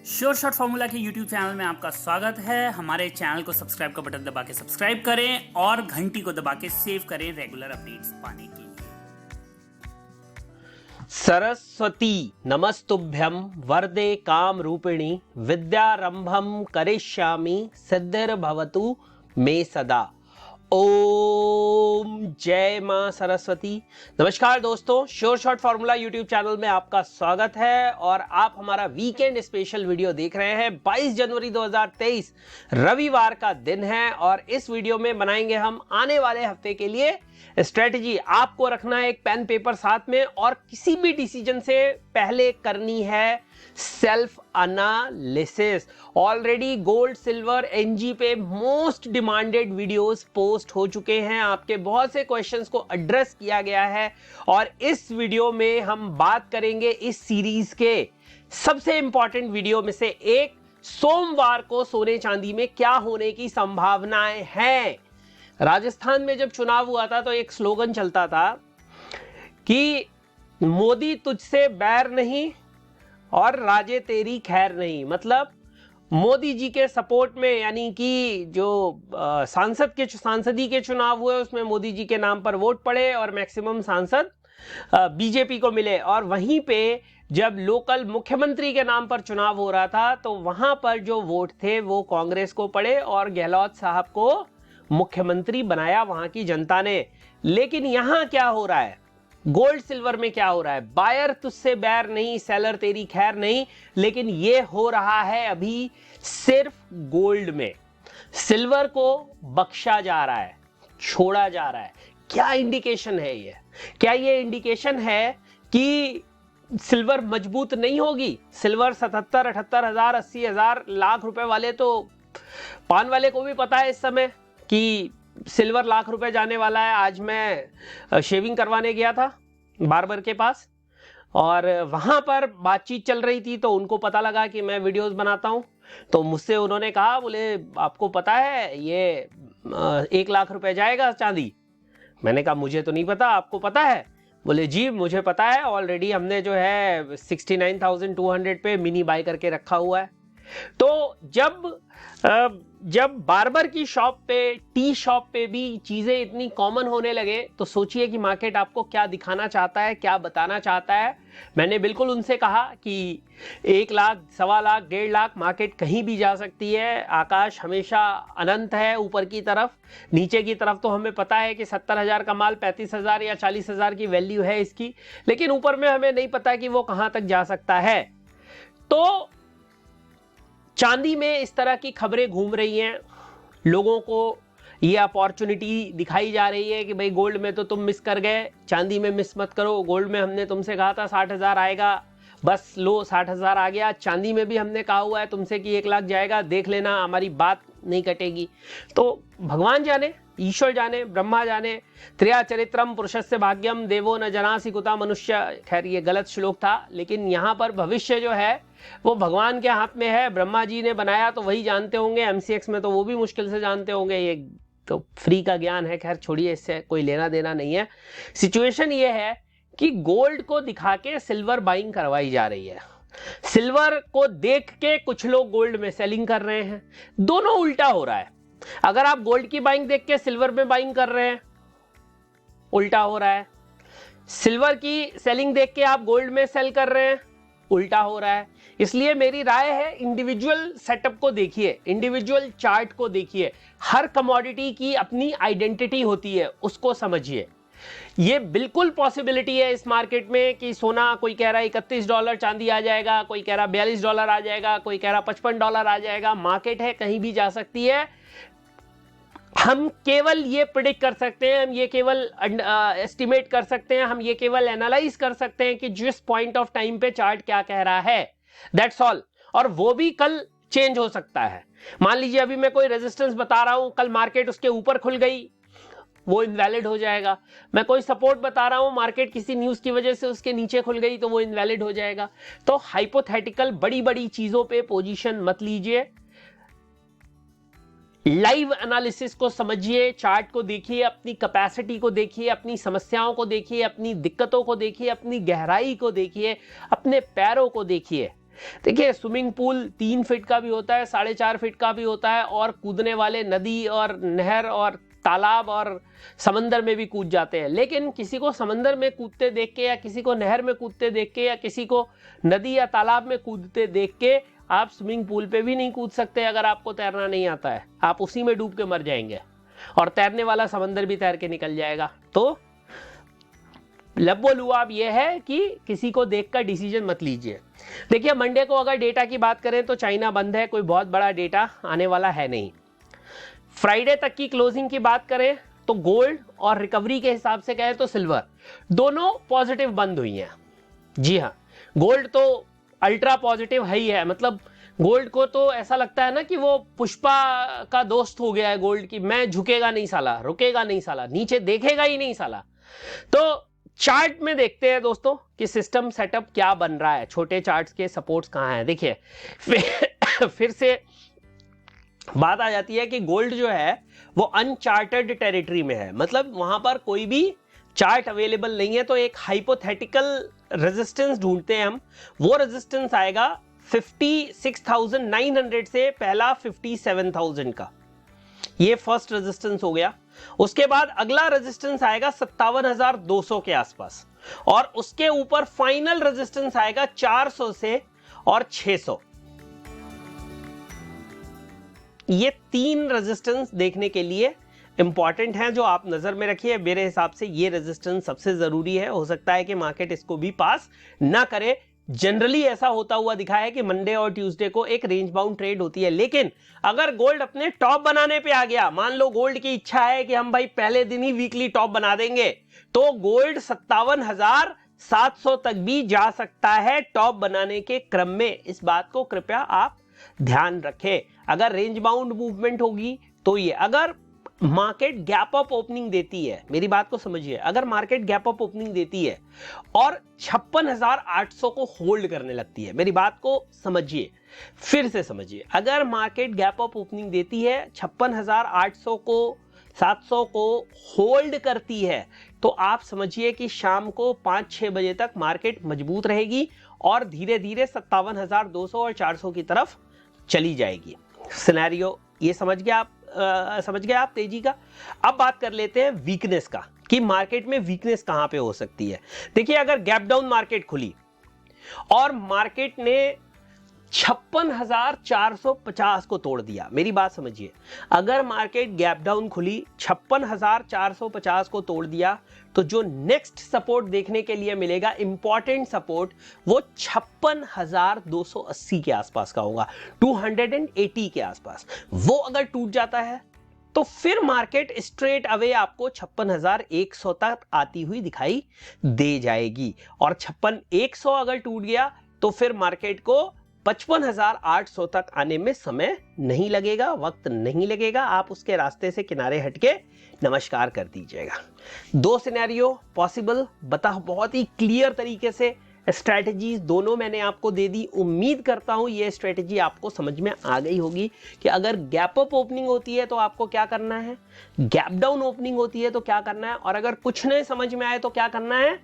Sure shot formula के YouTube channel में आपका स्वागत है। हमारे चैनल को सब्सक्राइब का बटन दबा के सब्सक्राइब करें और घंटी को दबा के सेव करें रेगुलर अपडेट्स पाने के लिए। सरस्वती नमस्तुभ्यं वरदे काम रूपिणी विद्यारंभम करिष्यामि सिद्धिर्भवतु मे सदा। ओम जय मां सरस्वती। नमस्कार दोस्तों, sure shot formula YouTube channel में आपका स्वागत है और आप हमारा वीकेंड स्पेशल वीडियो देख रहे हैं। 22 जनवरी 2023 रविवार का दिन है और इस वीडियो में बनाएंगे हम आने वाले हफ्ते के लिए स्ट्रेटजी। आपको रखना है एक पेन पेपर साथ में और किसी भी डिसीजन से पहले करनी है self analysis. Already gold silver एनजी पे मोस्ट डिमांडेड वीडियोस पोस्ट हो चुके हैं, आपके बहुत से क्वेश्चंस को एड्रेस किया गया है और इस वीडियो में हम बात करेंगे इस सीरीज के सबसे इंपॉर्टेंट वीडियो में से एक, सोमवार को सोने चांदी में क्या होने की संभावनाएं हैं। राजस्थान में जब चुनाव हुआ था तो एक स्लोगन चलता था कि मोदी तुझसे बैर नहीं और राजे तेरी खैर नहीं। मतलब मोदी जी के सपोर्ट में, यानी कि जो सांसदी के चुनाव हुए उसमें मोदी जी के नाम पर वोट पड़े और मैक्सिमम सांसद बीजेपी को मिले, और वहीं पे जब लोकल मुख्यमंत्री के नाम पर चुनाव हो रहा था तो वहां पर जो वोट थे वो कांग्रेस को पड़े और गहलोत साहब को मुख्यमंत्री बनाया वहां की जनता ने। लेकिन यहां क्या हो रहा है, गोल्ड सिल्वर में क्या हो रहा है, बायर तुझसे बैर नहीं सेलर तेरी खैर नहीं, लेकिन ये हो रहा है अभी सिर्फ गोल्ड में। सिल्वर को बख्शा जा रहा है, छोड़ा जा रहा है। क्या इंडिकेशन है ये? क्या ये इंडिकेशन है कि सिल्वर मजबूत नहीं होगी? सिल्वर 77, 78 हजार, 80 हजार, लाख रुपए वाले तो पान वाले को भी पता है इस समय कि सिल्वर लाख रुपए जाने वाला है। आज मैं शेविंग करवाने गया था बार्बर के पास और वहां पर बातचीत चल रही थी तो उनको पता लगा कि मैं वीडियोस बनाता हूं, तो मुझसे उन्होंने कहा, बोले आपको पता है ये 1 लाख रुपए जाएगा चांदी? मैंने कहा मुझे तो नहीं पता, आपको पता है? बोले जी मुझे पता है, ऑलरेडी हमने जो है 69,200 पे मिनी बाय करके रखा हुआ है। तो जब बार्बर की शॉप पे, टी शॉप पे भी चीजें इतनी कॉमन होने लगे तो सोचिए कि मार्केट आपको क्या दिखाना चाहता है, क्या बताना चाहता है। मैंने बिल्कुल उनसे कहा कि 1 लाख, 1.25 लाख, 1.5 लाख मार्केट कहीं भी जा सकती है। आकाश हमेशा अनंत है ऊपर की तरफ, नीचे की तरफ तो हमें पता है कि 70,000 का माल 35,000 या 40,000 की वैल्यू है इसकी, लेकिन ऊपर में हमें नहीं पता कि वो कहां तक जा सकता है। तो चांदी में इस तरह की खबरें घूम रही हैं, लोगों को ये अपॉर्चुनिटी दिखाई जा रही है कि भाई गोल्ड में तो तुम मिस कर गए, चांदी में मिस मत करो। गोल्ड में हमने तुमसे कहा था 60,000 आएगा, बस लो 60,000 आ गया। चांदी में भी हमने कहा हुआ है तुमसे कि 1 लाख जाएगा, देख लेना हमारी बात नहीं कटेगी। तो भगवान जाने, ईश्वर जाने, ब्रह्मा जाने, त्रिया चरित्रम पुरुषस्य भाग्यम देवो न जनासि कुता मनुष्य। खैर ये गलत श्लोक था, लेकिन यहाँ पर भविष्य जो है वो भगवान के हाथ में है। ब्रह्मा जी ने बनाया तो वही जानते होंगे, एमसीएक्स में तो वो भी मुश्किल से जानते होंगे, ये तो फ्री का ज्ञान है। खैर छोड़िए, इससे कोई लेना देना नहीं है। सिचुएशन ये है कि गोल्ड को दिखा के सिल्वर बाइंग करवाई जा रही है। सिल्वर को देख के कुछ लोग गोल्ड में सेलिंग कर रहे हैं। दोनों उल्टा हो रहा है। अगर आप गोल्ड की बाइंग देख के सिल्वर में बाइंग कर रहे हैं, उल्टा हो रहा है। सिल्वर की सेलिंग देख के आप गोल्ड में सेल कर रहे हैं, उल्टा हो रहा है। इसलिए मेरी राय है इंडिविजुअल सेटअप को देखिए, इंडिविजुअल चार्ट को देखिए। हर कमोडिटी की अपनी आइडेंटिटी होती है, उसको समझिए। ये बिल्कुल पॉसिबिलिटी है इस मार्केट में कि सोना, कोई कह रहा है $31 चांदी आ जाएगा, कोई कह रहा $42 आ जाएगा, कोई कह रहा $55 आ जाएगा। मार्केट है, कहीं भी जा सकती है। हम केवल ये प्रिडिक्ट कर सकते हैं, हम ये केवल एस्टिमेट कर सकते हैं, हम ये केवल एनालाइज कर सकते हैं कि जिस पॉइंट ऑफ टाइम पे चार्ट क्या कह रहा है, दैट्स ऑल। और वो भी कल चेंज हो सकता है। मान लीजिए अभी मैं कोई रेजिस्टेंस बता रहा हूं, कल मार्केट उसके ऊपर खुल गई, वो इनवैलिड हो जाएगा। मैं कोई सपोर्ट बता रहा हूं, मार्केट किसी न्यूज की वजह से उसके नीचे खुल गई तो वो इनवैलिड हो जाएगा। तो हाइपोथेटिकल बड़ी बड़ी चीजों पे पोजीशन मत लीजिए। लाइव एनालिसिस को समझिए, चार्ट को देखिए, अपनी कैपेसिटी को देखिए, अपनी समस्याओं को देखिए, अपनी दिक्कतों को देखिए, अपनी गहराई को देखिए, अपने पैरों को देखिए। देखिए स्विमिंग पूल 3 फीट का भी होता है, 4.5 फीट का भी होता है, और कूदने वाले नदी और नहर और तालाब और समंदर में भी कूद जाते हैं। लेकिन किसी को समंदर में कूदते देख के या किसी को नहर में कूदते देख के या किसी को नदी या तालाब में कूदते देख के आप स्विमिंग पूल पे भी नहीं कूद सकते। अगर आपको तैरना नहीं आता है, आप उसी में डूब के मर जाएंगे और तैरने वाला समंदर भी तैर के निकल जाएगा। तो लब्बो लुआब ये है कि किसी को देखकर डिसीजन मत लीजिए। देखिए मंडे को अगर डेटा की बात करें तो चाइना बंद है, कोई बहुत बड़ा डेटा आने वाला है नहीं। फ्राइडे तक की क्लोजिंग की बात करें तो गोल्ड और रिकवरी के हिसाब से कहें तो सिल्वर दोनों पॉजिटिव बंद हुई हैं। जी हाँ, गोल्ड तो अल्ट्रा पॉजिटिव है ही है। मतलब गोल्ड को तो ऐसा लगता है ना कि वो पुष्पा का दोस्त हो गया है गोल्ड की, मैं झुकेगा नहीं साला, रुकेगा नहीं साला, नीचे देखेगा ही नहीं साला। तो चार्ट में देखते हैं दोस्तों कि सिस्टम सेटअप क्या बन रहा है, छोटे चार्ट्स के सपोर्ट्स कहां हैं। देखिए फिर से बात आ जाती है कि गोल्ड जो है वो अनचार्टेड टेरिटरी में है, मतलब वहां पर कोई भी चार्ट अवेलेबल नहीं है। तो एक हाइपोथेटिकल रेजिस्टेंस ढूंढते हैं हम, वो रेजिस्टेंस आएगा 56,900 से पहला 57,000 का, ये फर्स्ट रेजिस्टेंस हो गया। उसके बाद अगला रेजिस्टेंस आएगा 57,200 के आसपास, और उसके ऊपर फाइनल रेजिस्टेंस आएगा 400 से और 600। ये 3 रेजिस्टेंस देखने के लिए इंपॉर्टेंट है जो आप नजर में रखिए। मेरे हिसाब से ये रेजिस्टेंस सबसे जरूरी है। हो सकता है कि मार्केट इसको भी पास ना करे। जनरली ऐसा होता हुआ दिखा है कि मंडे और ट्यूसडे को एक रेंज बाउंड ट्रेड होती है। लेकिन अगर गोल्ड अपने टॉप बनाने पे आ गया, मान लो गोल्ड की इच्छा है कि हम भाई पहले दिन ही वीकली टॉप बना देंगे, तो गोल्ड 57,700 तक भी जा सकता है टॉप बनाने के क्रम में। इस बात को कृपया आप ध्यान रखें। अगर रेंज बाउंड मूवमेंट होगी तो ये, अगर मार्केट गैप अप ओपनिंग देती है, मेरी बात को समझिए, अगर मार्केट गैप अप ओपनिंग देती है और 56,800 को होल्ड करने लगती है, मेरी बात को समझिए, फिर से समझिए, अगर मार्केट गैप अप ओपनिंग देती है 56,800 को 700 को होल्ड करती है, तो आप समझिए कि शाम को 5-6 बजे तक मार्केट मजबूत रहेगी और धीरे धीरे 57,200 और 400 की तरफ चली जाएगी। सिनेरियो ये समझ गए आप तेजी का। अब बात कर लेते हैं वीकनेस का, कि मार्केट में वीकनेस कहां पे हो सकती है। देखिए अगर गैप डाउन मार्केट खुली और मार्केट ने 56,450 को तोड़ दिया, मेरी बात समझिए, अगर मार्केट गैप डाउन खुली 56,450 को तोड़ दिया, तो जो नेक्स्ट सपोर्ट देखने के लिए मिलेगा, इंपॉर्टेंट सपोर्ट, वो 56,280 के आसपास का होगा, 280 के आसपास। वो अगर टूट जाता है तो फिर मार्केट स्ट्रेट अवे आपको 56,100 तक आती हुई दिखाई दे जाएगी। और 56,100 अगर टूट गया तो फिर मार्केट को 55,800 तक आने में समय नहीं लगेगा, वक्त नहीं लगेगा। आप उसके रास्ते से किनारे हटके नमस्कार कर दीजिएगा। 2 सिनेरियो पॉसिबल, बहुत ही क्लियर तरीके से स्ट्रैटेजीज दोनों मैंने आपको दे दी। उम्मीद करता हूं ये स्ट्रैटेजी आपको समझ में आ गई होगी कि अगर गैप अप ओपनिंग होती है तो आपको क्या करना है, गैप डाउन ओपनिंग होती है तो क्या करना है, और अगर कुछ नहीं समझ में आए तो क्या करना है।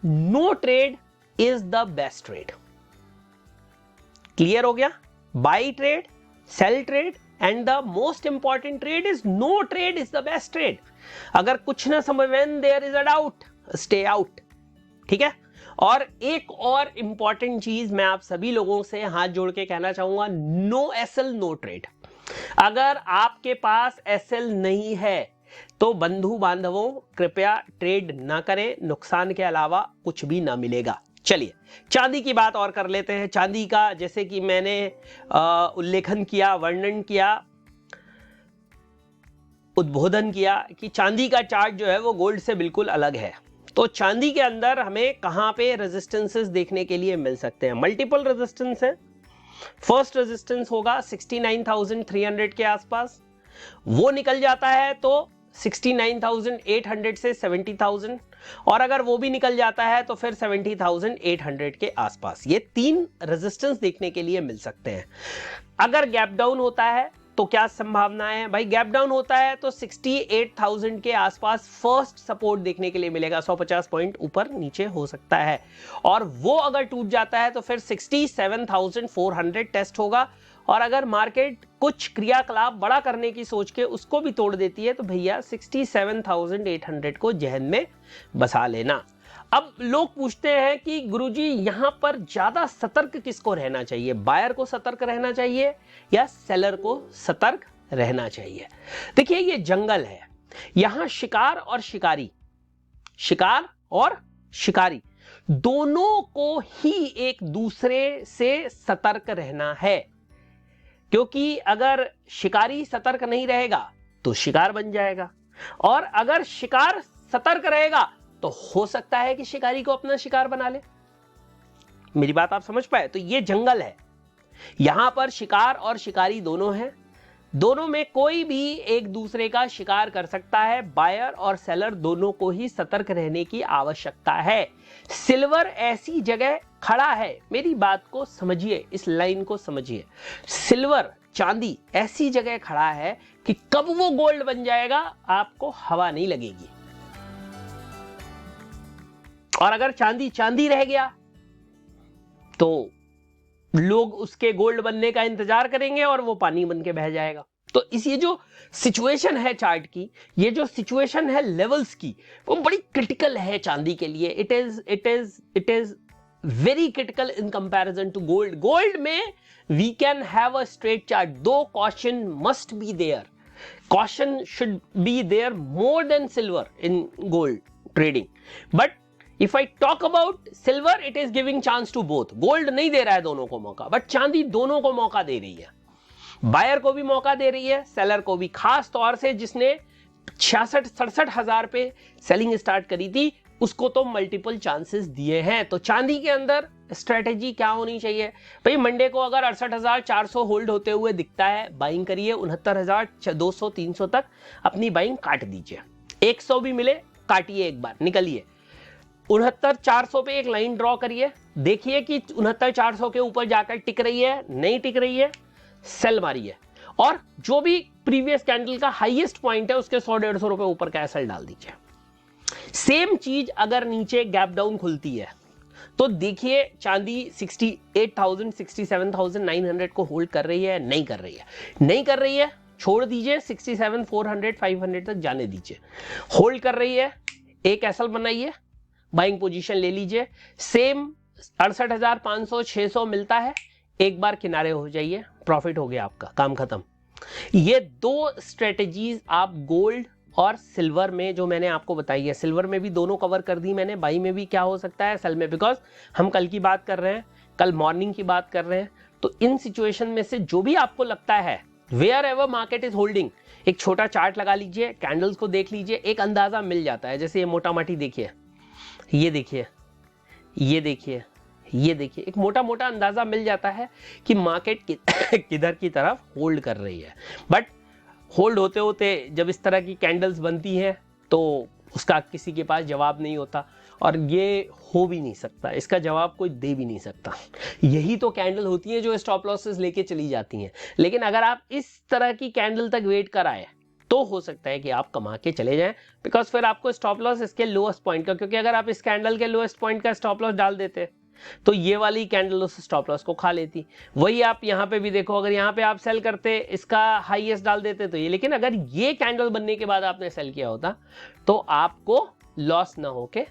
No trade is the best trade. Clear हो गया? Buy trade, sell trade, and the most important trade is no trade is the best trade. अगर कुछ ना समझ, when there is a doubt, stay out. ठीक है? और एक और इंपॉर्टेंट चीज मैं आप सभी लोगों से हाथ जोड़ के कहना चाहूंगा, नो एसएल नो ट्रेड। अगर आपके पास एसएल नहीं है तो बंधु बांधवों कृपया ट्रेड ना करें, नुकसान के अलावा कुछ भी ना मिलेगा। चलिए चांदी की बात और कर लेते हैं। चांदी का जैसे कि मैंने उल्लेखन किया, वर्णन किया, उद्बोधन किया कि चांदी का चार्ट जो है वो गोल्ड से बिल्कुल अलग है। तो चांदी के अंदर हमें कहां पे रेजिस्टेंसेस देखने के लिए मिल सकते हैं? मल्टीपल रेजिस्टेंस है। फर्स्ट रेजिस्टेंस होगा 69,300 के आसपास, वो निकल जाता है तो 69,800 से 70,000, और अगर वो भी निकल जाता है तो फिर 70,800 के आसपास। ये 3 रेजिस्टेंस देखने के लिए मिल सकते हैं। अगर गैप डाउन होता है तो क्या संभावना है भाई? गैप डाउन होता है तो 68,000 के आसपास फर्स्ट सपोर्ट देखने के लिए मिलेगा, 150 पॉइंट ऊपर नीचे हो सकता है, और वो अगर टूट जाता है तो फिर 67,400 टेस्ट होगा। और अगर मार्केट कुछ क्रियाकलाप बड़ा करने की सोच के उसको भी तोड़ देती है तो भैया 67,800 को जहन में बसा लेना। अब लोग पूछते हैं कि गुरुजी यहां पर ज्यादा सतर्क किसको रहना चाहिए, बायर को सतर्क रहना चाहिए या सेलर को सतर्क रहना चाहिए? देखिए ये जंगल है, यहां शिकार और शिकारी दोनों को ही एक दूसरे से सतर्क रहना है, क्योंकि अगर शिकारी सतर्क नहीं रहेगा तो शिकार बन जाएगा, और अगर शिकार सतर्क रहेगा तो हो सकता है कि शिकारी को अपना शिकार बना ले। मेरी बात आप समझ पाए? तो ये जंगल है, यहां पर शिकार और शिकारी दोनों हैं, दोनों में कोई भी एक दूसरे का शिकार कर सकता है। बायर और सेलर दोनों को ही सतर्क रहने की आवश्यकता है। सिल्वर ऐसी जगह खड़ा है, मेरी बात को समझिए, इस लाइन को समझिए, सिल्वर चांदी ऐसी जगह खड़ा है कि कब वो गोल्ड बन जाएगा आपको हवा नहीं लगेगी। और अगर चांदी रह गया तो लोग उसके गोल्ड बनने का इंतजार करेंगे और वो पानी बन के बह जाएगा। तो इस ये जो सिचुएशन है चार्ट की, ये जो सिचुएशन है लेवल्स की, वो बड़ी क्रिटिकल है चांदी के लिए। It is very critical in comparison to gold. Gold में we can have a straight chart, दो caution must be there, caution should be there more than silver in gold trading. But If I talk about silver, it is giving chance to both. Gold नहीं दे रहा है दोनों को मौका, but चांदी दोनों को मौका दे रही है। बायर को भी मौका दे रही है, सेलर को भी, खास तौर से जिसने 66-67 हजार पे सेलिंग स्टार्ट करी थी उसको तो मल्टीपल चांसेस दिए हैं। तो चांदी के अंदर स्ट्रेटेजी क्या होनी चाहिए भाई? मंडे को अगर 68,400 होल्ड होते हुए दिखता है, बाइंग करिए, 69,200-300 तक अपनी बाइंग काट दीजिए, 100 भी मिले काटिए, एक बार निकलिए, 69,400 पे एक लाइन ड्रॉ करिए, देखिए कि 69,400 के ऊपर जाकर टिक रही है, नहीं टिक रही है, सेल मारिए, और जो भी प्रीवियस कैंडल का हाईएस्ट पॉइंट है उसके 100-150 रुपए ऊपर का एसएल डाल दीजिए। सेम चीज अगर नीचे गैप डाउन खुलती है तो देखिए चांदी 68,000 67,900 को होल्ड कर रही है, नहीं कर रही है, नहीं कर रही है, छोड़ दीजिए, 67,400 500 तक जाने दीजिए। होल्ड कर रही है, एक एसएल बनाइए, बाइंग पोजीशन ले लीजिए, सेम 68,500 600 मिलता है, एक बार किनारे हो जाइए, प्रॉफिट हो गया आपका, काम खत्म। ये दो स्ट्रेटेजीज आप गोल्ड और सिल्वर में जो मैंने आपको बताई है, सिल्वर में भी दोनों कवर कर दी मैंने, बाई में भी क्या हो सकता है, सेल में, बिकॉज हम कल की बात कर रहे हैं, कल मॉर्निंग की बात कर रहे हैं। तो इन सिचुएशन में से जो भी आपको लगता है, wherever market is holding, एक छोटा चार्ट लगा लीजिए, कैंडल्स को देख लीजिए, एक अंदाजा मिल जाता है। जैसे ये मोटा माटी देखिए, ये देखिए, ये देखिए, ये देखिए, एक मोटा मोटा अंदाजा मिल जाता है कि मार्केट किधर की तरफ होल्ड कर रही है। बट होल्ड होते होते जब इस तरह की कैंडल्स बनती हैं तो उसका किसी के पास जवाब नहीं होता, और ये हो भी नहीं सकता, इसका जवाब कोई दे भी नहीं सकता। यही तो कैंडल होती है जो स्टॉप लॉसेस लेके चली जाती हैं। लेकिन अगर आप इस तरह की कैंडल तक वेट कर आए तो हो सकता है कि आप कमा के चले जाएं, बिकॉज फिर आपको स्टॉप लॉस इसके लोएस्ट पॉइंट का, क्योंकि अगर आप इस कैंडल के लोएस्ट पॉइंट का स्टॉप लॉस डाल देते तो ये वाली कैंडल उस स्टॉप लॉस को खा लेती। वही आप यहाँ पे भी देखो, अगर यहाँ पे आप सेल करते, इसका हाईएस्ट डाल देते तो ये, लेकिन अगर ये कैंडल बनने के बाद आपने सेल किया होता तो आपको लॉस ना होके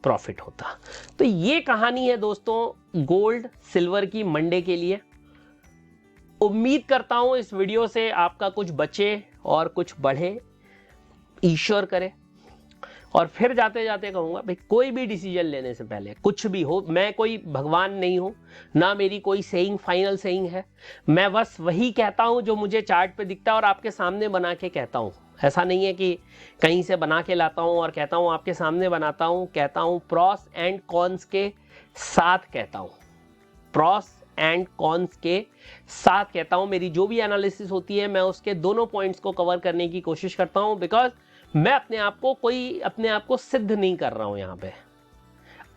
प्रॉफिट होता। तो ये कहानी है दोस्तों गोल्ड सिल्वर की मंडे के लिए। उम्मीद करता हूं इस वीडियो से आपका कुछ बचे और कुछ बढ़े, ईश्वर करे। और फिर जाते जाते कहूंगा भाई, कोई भी डिसीजन लेने से पहले, कुछ भी हो, मैं कोई भगवान नहीं हूं, ना मेरी कोई सेइंग फाइनल सेइंग है, मैं बस वही कहता हूं जो मुझे चार्ट पे दिखता है और आपके सामने बना के कहता हूं। ऐसा नहीं है कि कहीं से बना के लाता हूं और कहता हूं, आपके सामने बनाता हूं, कहता हूं प्रॉस एंड कॉन्स के साथ कहता हूं, प्रॉस एंड कॉन्स के साथ कहता हूं। मेरी जो भी एनालिसिस होती है मैं उसके दोनों पॉइंट्स को कवर करने की कोशिश करता हूं, बिकॉज मैं अपने आप को सिद्ध नहीं कर रहा हूं यहां पे।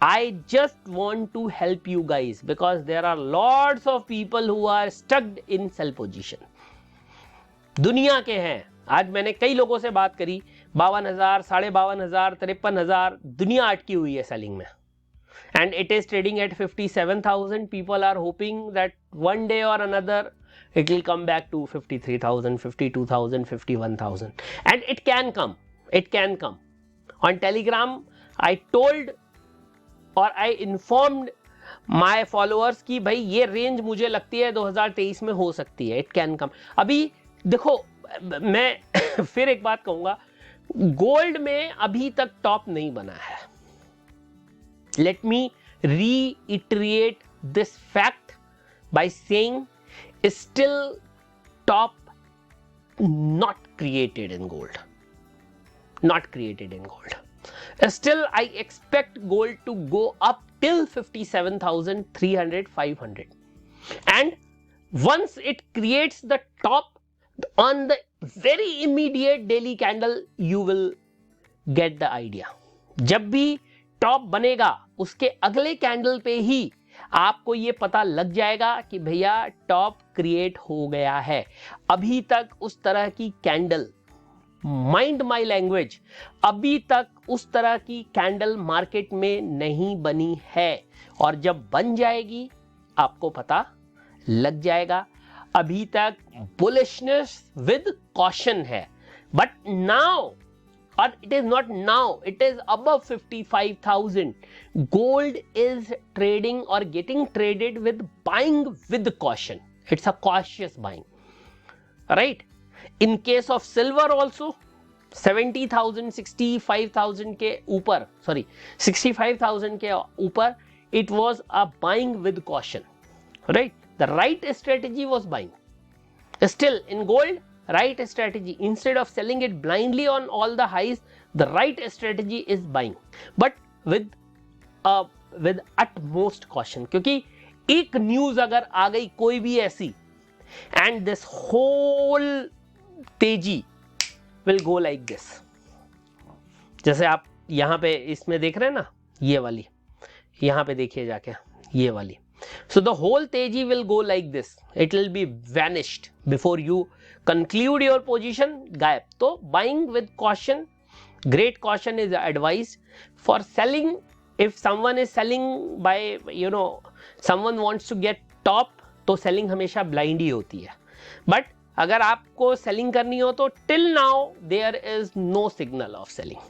I just want to help you guys because there are lots of people who are stuck in sell position. दुनिया के हैं। आज मैंने कई लोगों से बात करी, 52,000, 52,500, 53,000 दुनिया अटकी हुई है सेलिंग में, and it is trading at 57,000. People are hoping that one day or another it will come back to 53,000, 52,000, 51,000, and it can come. It can come. On Telegram, I told or I informed my followers कि भाई ये range मुझे लगती है 2023 में हो सकती है. It can come. अभी देखो, मैं फिर एक बात कहूंगा, गोल्ड में अभी तक टॉप नहीं बना है. Let me reiterate this fact by saying still top not created in gold. Not created in gold. Still I expect gold to go up till 57,300, 500. And once it creates the top on the very immediate daily candle, you will get the idea. जब भी top बनेगा उसके अगले candle पे ही आपको ये पता लग जाएगा कि भैया टॉप क्रिएट हो गया है. अभी तक उस तरह की कैंडल, माइंड माई लैंग्वेज, अभी तक उस तरह की कैंडल मार्केट में नहीं बनी है, और जब बन जाएगी आपको पता लग जाएगा. अभी तक बुलिशनेस विद कॉशन है, but now, or it is not now, it is above 55,000. Gold is trading or getting traded with buying with caution. It's a cautious buying, right? In case of silver also, 70,000, 65,000 के ऊपर, sorry, 65,000 के ऊपर, it was a buying with caution, right? The right strategy was buying. Still in gold, right strategy, instead of selling it blindly on all the highs, the right strategy is buying, but with utmost caution. क्योंकि एक news अगर आ गई कोई भी ऐसी, and this whole तेजी will go like this. जैसे आप यहां पे इसमें देख रहे हैं ना, ये वाली, यहां पे देखिए जाके, ये वाली. So the whole teji will go like this. It will be vanished before you conclude your position. गायब. तो buying with caution, great caution is advised. For selling, if someone is selling by, someone wants to get top, तो selling हमेशा blind ही होती है. But अगर आपको selling करनी हो तो till now there is no signal of selling,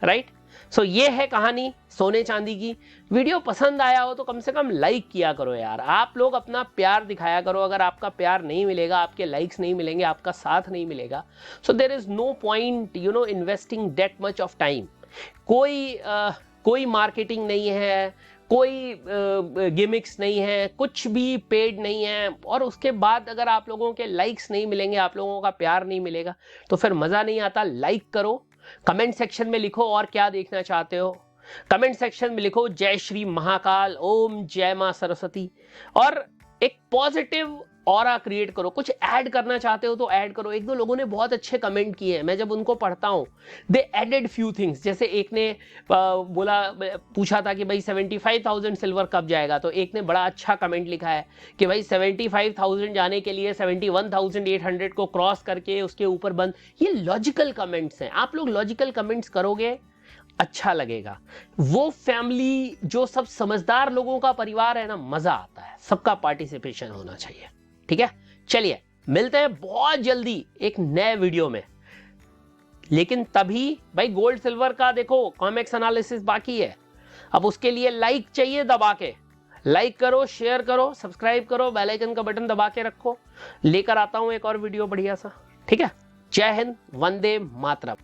right? सो ये है कहानी सोने चांदी की. वीडियो पसंद आया हो तो कम से कम लाइक किया करो यार. आप लोग अपना प्यार दिखाया करो. अगर आपका प्यार नहीं मिलेगा, आपके लाइक्स नहीं मिलेंगे, आपका साथ नहीं मिलेगा, so there is no point investing that much of time. कोई मार्केटिंग नहीं है, कोई गिमिक्स नहीं है, कुछ भी पेड नहीं है, और उसके बाद अगर आप लोगों के लाइक्स नहीं मिलेंगे, आप लोगों का प्यार नहीं मिलेगा, तो फिर मजा नहीं आता. लाइक करो, कमेंट सेक्शन में लिखो और क्या देखना चाहते हो. कमेंट सेक्शन में लिखो जय श्री महाकाल, ओम जय मां सरस्वती, और एक पॉजिटिव ऑरा क्रिएट करो. कुछ ऐड करना चाहते हो तो ऐड करो. एक दो लोगों ने बहुत अच्छे कमेंट किए हैं, मैं जब उनको पढ़ता हूं, दे एडेड फ्यू थिंग्स. जैसे एक ने पूछा था कि भाई 75,000 सिल्वर कब जाएगा, तो एक ने बड़ा अच्छा कमेंट लिखा है कि भाई 75,000 जाने के लिए 71,800 को क्रॉस करके उसके ऊपर बंद. ये लॉजिकल कमेंट्स हैं. आप लोग लॉजिकल कमेंट्स करोगे, अच्छा लगेगा. वो फैमिली जो सब समझदार लोगों का परिवार है ना, मजा आता है. सबका पार्टिसिपेशन होना चाहिए. ठीक है, चलिए मिलते हैं बहुत जल्दी एक नए वीडियो में. लेकिन तभी भाई गोल्ड सिल्वर का देखो कॉमेक्स एनालिसिस बाकी है. अब उसके लिए लाइक चाहिए, दबा के लाइक करो, शेयर करो, सब्सक्राइब करो, बेल आइकन का बटन दबा के रखो. लेकर आता हूं एक और वीडियो बढ़िया सा. ठीक है, जय हिंद, वंदे मातरम.